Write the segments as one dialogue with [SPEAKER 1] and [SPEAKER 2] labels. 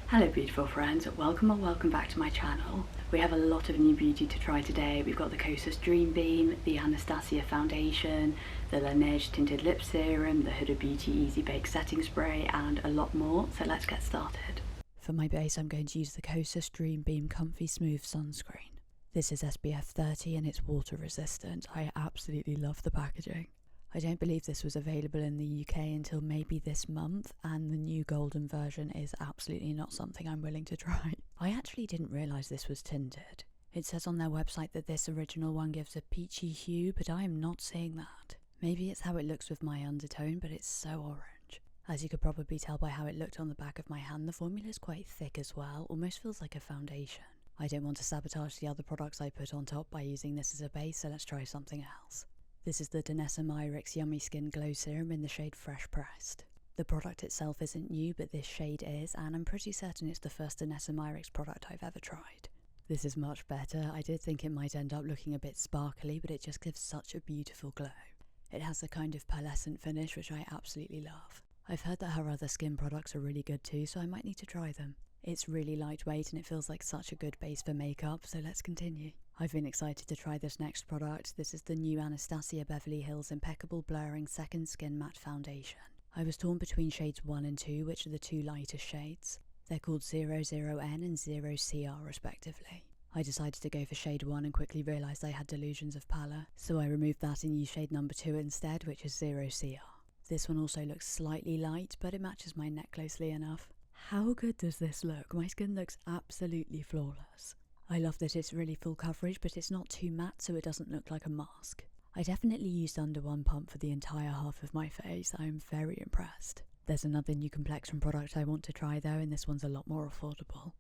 [SPEAKER 1] Hello beautiful friends, welcome or welcome back to my channel. We have a lot of new beauty to try today. We've got the Kosas Dream Beam, the Anastasia Foundation, the Laneige Tinted Lip Serum, the Huda Beauty Easy Bake Setting Spray and a lot more, so let's get started. For my base I'm going to use the Kosas Dream Beam Comfy Smooth Sunscreen. This is SPF 30 and it's water resistant. I absolutely love the packaging. I don't believe this was available in the UK until maybe this month, and the new golden version is absolutely not something I'm willing to try. I actually didn't realise this was tinted. It says on their website that this original one gives a peachy hue, but I am not seeing that. Maybe it's how it looks with my undertone, but it's so orange. As you could probably tell by how it looked on the back of my hand, the formula is quite thick as well, almost feels like a foundation. I don't want to sabotage the other products I put on top by using this as a base, so let's try something else. This is the Danessa Myricks Yummy Skin Glow Serum in the shade Fresh Pressed. The product itself isn't new, but this shade is, and I'm pretty certain it's the first Danessa Myricks product I've ever tried. This is much better. I did think it might end up looking a bit sparkly, but it just gives such a beautiful glow. It has a kind of pearlescent finish, which I absolutely love. I've heard that her other skin products are really good too, so I might need to try them. It's really lightweight and it feels like such a good base for makeup, so let's continue. I've been excited to try this next product. This is the new Anastasia Beverly Hills Impeccable Blurring Second Skin Matte Foundation. I was torn between shades 1 and 2, which are the two lightest shades. They're called 00N and 0CR respectively. I decided to go for shade 1 and quickly realised I had delusions of pallor, so I removed that and used shade number 2 instead, which is 0CR. This one also looks slightly light, but it matches my neck closely enough. How good does this look? My skin looks absolutely flawless. I love that it's really full coverage, but it's not too matte so it doesn't look like a mask. I definitely used under one pump for the entire half of my face. I am very impressed. There's another new complexion product I want to try though, and this one's a lot more affordable.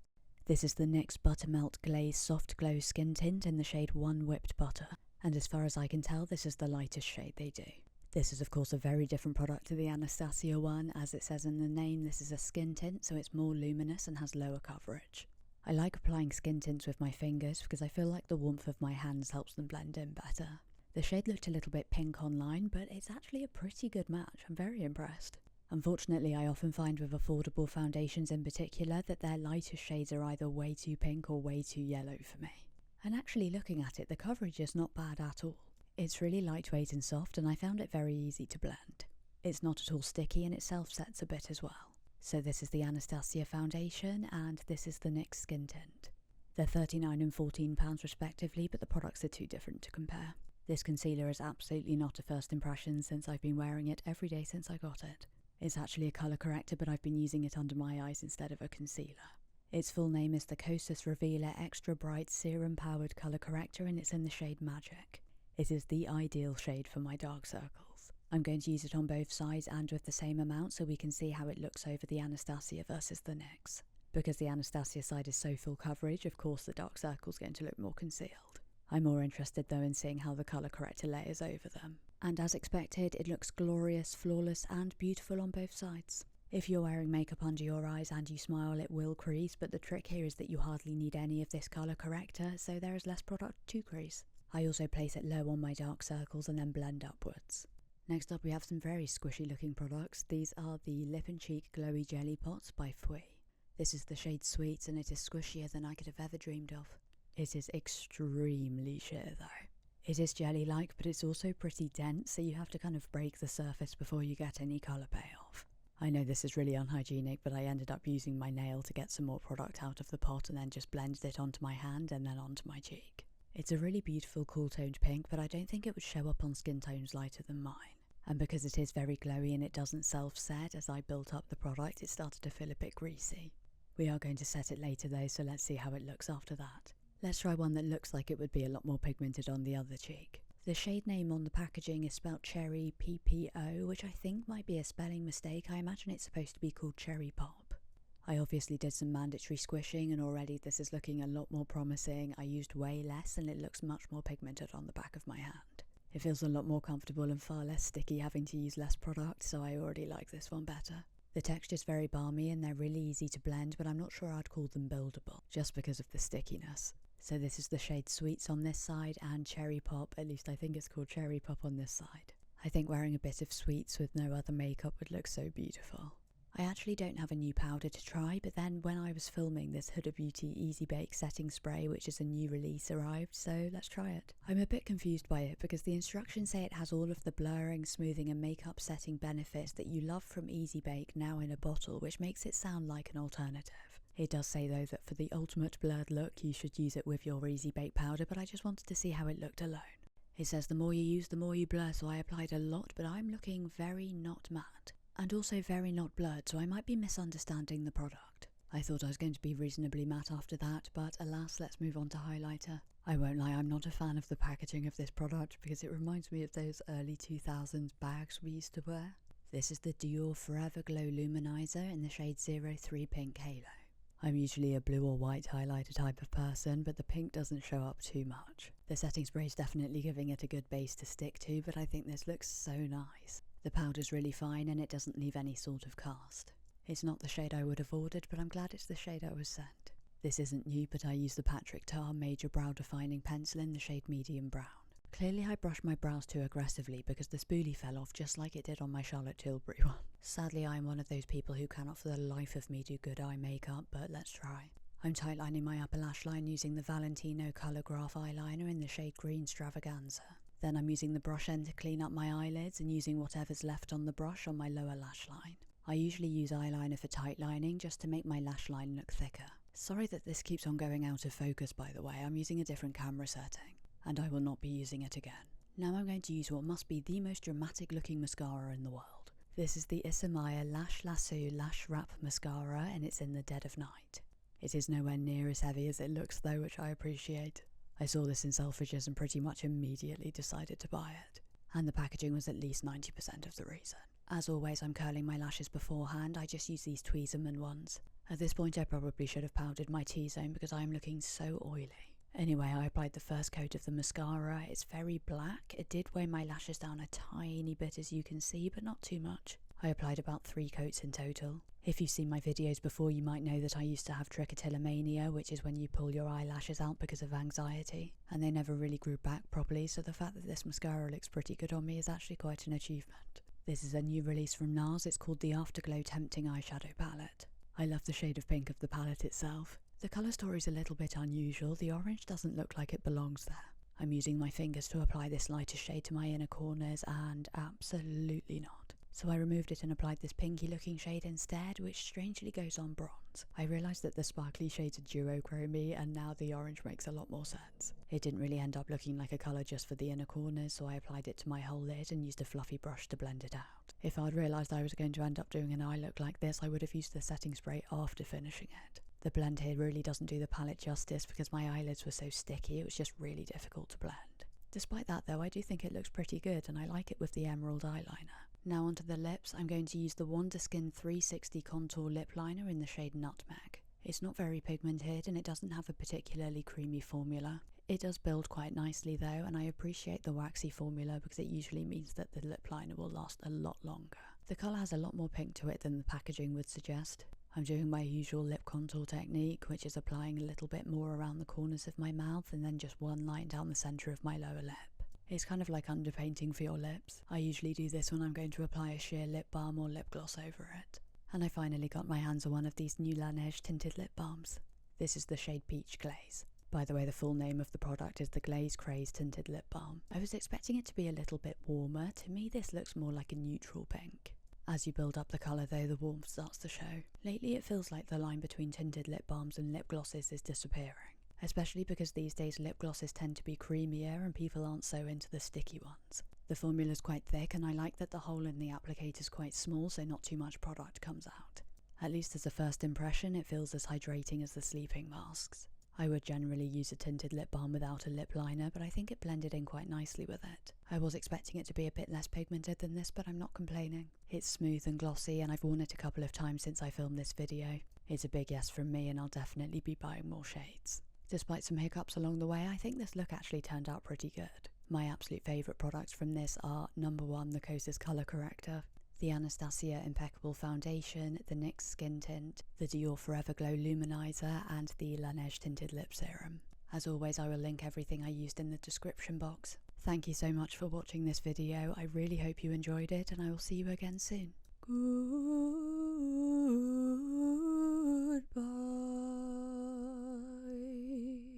[SPEAKER 1] This is the NYX Buttermelt Glaze Soft Glow Skin Tint in the shade 1 Whipped Butter, and as far as I can tell this is the lightest shade they do. This is of course a very different product to the Anastasia one. As it says in the name, this is a skin tint, so it's more luminous and has lower coverage. I like applying skin tints with my fingers because I feel like the warmth of my hands helps them blend in better. The shade looked a little bit pink online, but it's actually a pretty good match. I'm very impressed. Unfortunately, I often find with affordable foundations in particular that their lightest shades are either way too pink or way too yellow for me. And actually looking at it, the coverage is not bad at all. It's really lightweight and soft, and I found it very easy to blend. It's not at all sticky and it self-sets a bit as well. So this is the Anastasia Foundation and this is the NYX Skin Tint. They're £39 and £14 respectively, but the products are too different to compare. This concealer is absolutely not a first impression since I've been wearing it every day since I got it. It's actually a colour corrector, but I've been using it under my eyes instead of a concealer. Its full name is the Kosas Revealer Extra Bright Serum Powered Colour Corrector and it's in the shade Magic. It is the ideal shade for my dark circles. I'm going to use it on both sides and with the same amount so we can see how it looks over the Anastasia versus the NYX. Because the Anastasia side is so full coverage, of course the dark circle's going to look more concealed. I'm more interested though in seeing how the colour corrector layers over them. And as expected, it looks glorious, flawless and beautiful on both sides. If you're wearing makeup under your eyes and you smile, it will crease, but the trick here is that you hardly need any of this colour corrector, so there is less product to crease. I also place it low on my dark circles and then blend upwards. Next up we have some very squishy looking products. These are the Lip and Cheek Glowy Jelly Pots by Fui. This is the shade Sweets and it is squishier than I could have ever dreamed of. It is extremely sheer though. It is jelly-like, but it's also pretty dense, so you have to kind of break the surface before you get any colour payoff. I know this is really unhygienic, but I ended up using my nail to get some more product out of the pot and then just blended it onto my hand and then onto my cheek. It's a really beautiful cool toned pink, but I don't think it would show up on skin tones lighter than mine. And because it is very glowy and it doesn't self-set, as I built up the product it started to feel a bit greasy. We are going to set it later though, so let's see how it looks after that. Let's try one that looks like it would be a lot more pigmented on the other cheek. The shade name on the packaging is spelled Cherry PPO, which I think might be a spelling mistake. I imagine it's supposed to be called Cherry Pop. I obviously did some mandatory squishing and already this is looking a lot more promising. I used way less and it looks much more pigmented on the back of my hand. It feels a lot more comfortable and far less sticky having to use less product, so I already like this one better. The texture's very balmy and they're really easy to blend, but I'm not sure I'd call them buildable, just because of the stickiness. So this is the shade Sweets on this side and Cherry Pop, at least I think it's called Cherry Pop on this side. I think wearing a bit of Sweets with no other makeup would look so beautiful. I actually don't have a new powder to try, but then when I was filming, this Huda Beauty Easy Bake Setting Spray, which is a new release, arrived, so let's try it. I'm a bit confused by it because the instructions say it has all of the blurring, smoothing and makeup setting benefits that you love from Easy Bake now in a bottle, which makes it sound like an alternative. It does say though that for the ultimate blurred look you should use it with your Easy Bake powder, but I just wanted to see how it looked alone. It says the more you use the more you blur, so I applied a lot, but I'm looking very not matte. And also very not blurred, so I might be misunderstanding the product. I thought I was going to be reasonably matte after that, but alas, let's move on to highlighter. I won't lie, I'm not a fan of the packaging of this product because it reminds me of those early 2000s bags we used to wear. This is the Dior Forever Glow Luminizer in the shade 03 Pink Halo. I'm usually a blue or white highlighter type of person, but the pink doesn't show up too much. The setting spray is definitely giving it a good base to stick to, but I think this looks so nice. The powder's really fine and it doesn't leave any sort of cast. It's not the shade I would have ordered, but I'm glad it's the shade I was sent. This isn't new, but I used the Patrick Tar Major Brow Defining Pencil in the shade Medium Brown. Clearly I brushed my brows too aggressively because the spoolie fell off just like it did on my Charlotte Tilbury one. Sadly I am one of those people who cannot for the life of me do good eye makeup, but let's try. I'm tightlining my upper lash line using the Valentino Colour Graph eyeliner in the shade Green Stravaganza. Then I'm using the brush end to clean up my eyelids and using whatever's left on the brush on my lower lash line. I usually use eyeliner for tight lining just to make my lash line look thicker. Sorry that this keeps on going out of focus by the way, I'm using a different camera setting. And I will not be using it again. Now I'm going to use what must be the most dramatic looking mascara in the world. This is the Isamaya Lash Lasso Lash Wrap Mascara and it's in the Dead of Night. It is nowhere near as heavy as it looks though, which I appreciate. I saw this in Selfridges and pretty much immediately decided to buy it. And the packaging was at least 90% of the reason. As always, I'm curling my lashes beforehand, I just use these Tweezerman ones. At this point I probably should have powdered my T-zone because I am looking so oily. Anyway, I applied the first coat of the mascara. It's very black. It did weigh my lashes down a tiny bit as you can see, but not too much. I applied about 3 coats in total. If you've seen my videos before, you might know that I used to have trichotillomania, which is when you pull your eyelashes out because of anxiety, and they never really grew back properly, so the fact that this mascara looks pretty good on me is actually quite an achievement. This is a new release from NARS. It's called the Afterglow Tempting Eyeshadow Palette. I love the shade of pink of the palette itself. The colour story's a little bit unusual. The orange doesn't look like it belongs there. I'm using my fingers to apply this lighter shade to my inner corners and absolutely not. So I removed it and applied this pinky looking shade instead, which strangely goes on bronze. I realised that the sparkly shades are duochromy and now the orange makes a lot more sense. It didn't really end up looking like a colour just for the inner corners, so I applied it to my whole lid and used a fluffy brush to blend it out. If I'd realised I was going to end up doing an eye look like this, I would have used the setting spray after finishing it. The blend here really doesn't do the palette justice because my eyelids were so sticky, it was just really difficult to blend. Despite that though, I do think it looks pretty good and I like it with the emerald eyeliner. Now onto the lips, I'm going to use the Wonderskin 360 Contour Lip Liner in the shade Nutmeg. It's not very pigmented and it doesn't have a particularly creamy formula. It does build quite nicely though, and I appreciate the waxy formula because it usually means that the lip liner will last a lot longer. The colour has a lot more pink to it than the packaging would suggest. I'm doing my usual lip contour technique, which is applying a little bit more around the corners of my mouth and then just one line down the centre of my lower lip. It's kind of like underpainting for your lips. I usually do this when I'm going to apply a sheer lip balm or lip gloss over it. And I finally got my hands on one of these new Laneige tinted lip balms. This is the shade Peach Glaze. By the way, the full name of the product is the Glaze Craze Tinted Lip Balm. I was expecting it to be a little bit warmer. To me this looks more like a neutral pink. As you build up the colour though, the warmth starts to show. Lately it feels like the line between tinted lip balms and lip glosses is disappearing. Especially because these days lip glosses tend to be creamier and people aren't so into the sticky ones. The formula's quite thick and I like that the hole in the applicator's quite small so not too much product comes out. At least as a first impression it feels as hydrating as the sleeping masks. I would generally use a tinted lip balm without a lip liner, but I think it blended in quite nicely with it. I was expecting it to be a bit less pigmented than this, but I'm not complaining. It's smooth and glossy and I've worn it a couple of times since I filmed this video. It's a big yes from me and I'll definitely be buying more shades. Despite some hiccups along the way, I think this look actually turned out pretty good. My absolute favourite products from this are number 1, the Kosas Colour Corrector, the Anastasia Impeccable Foundation, the NYX Skin Tint, the Dior Forever Glow Luminizer and the Laneige Tinted Lip Serum. As always, I will link everything I used in the description box. Thank you so much for watching this video. I really hope you enjoyed it and I will see you again soon.
[SPEAKER 2] Goodbye.